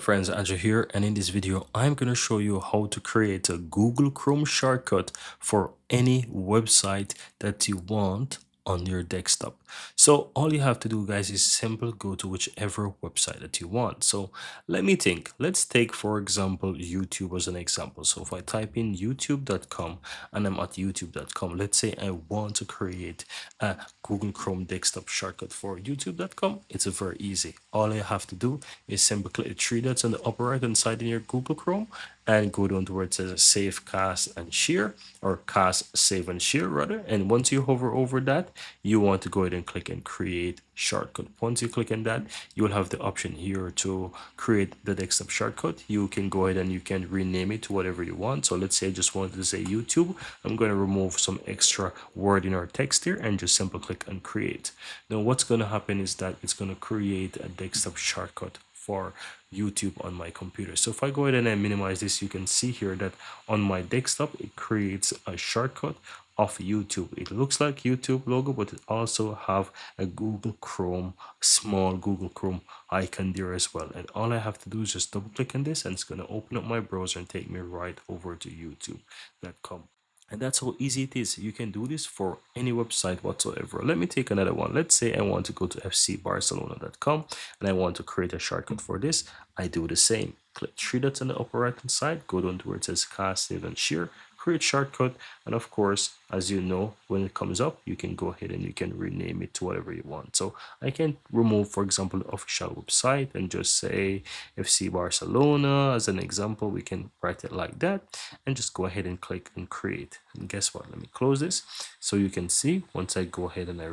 up friends, Andrew here, and in this video I'm going to show you how to create a Google Chrome shortcut for any website that you want on your desktop. So all you have to do guys is simple go to whichever website that you want. So let me think. Let's take for example YouTube as an example. So if I type in youtube.com and I'm at youtube.com, let's say I want to create a Google Chrome desktop shortcut for youtube.com. It's very easy. All you have to do is simply click the three dots on the upper right hand side in your Google Chrome and go down to where it says save, cast and share, or cast, save and share rather. And once you hover over that, you want to go ahead and click and create shortcut. Once you click on that, you will have the option here to create the desktop shortcut. You can go ahead and you can rename it to whatever you want. So let's say I just wanted to say YouTube. I'm going to remove some extra wording or text here and just simply click on create. Now what's going to happen is that it's going to create a desktop shortcut for YouTube on my computer. So if I go ahead and I minimize this, you can see here that on my desktop it creates a shortcut of YouTube. It looks like YouTube logo, but it also have a Google Chrome, small Google Chrome icon there as well. And all I have to do is just double click on this and it's going to open up my browser and take me right over to youtube.com. And that's how easy it is. You can do this for any website whatsoever. Let me take another one. Let's say I want to go to fcbarcelona.com and I want to create a shortcut for this. I do the same. Click three dots on the upper right hand side, go down to where it says cast, save and share, create shortcut, and of course, as you know, when it comes up, you can go ahead and you can rename it to whatever you want. So I can remove, for example, the official website and just say FC Barcelona as an example. We can write it like that and just go ahead and click and create. And guess what? Let me close this so you can see. Once I go ahead and I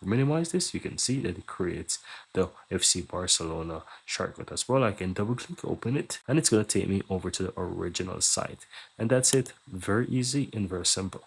minimize this, you can see that it creates the FC Barcelona shortcut as well. I can double click, open it, and it's going to take me over to the original site. And that's it. Very easy and very simple.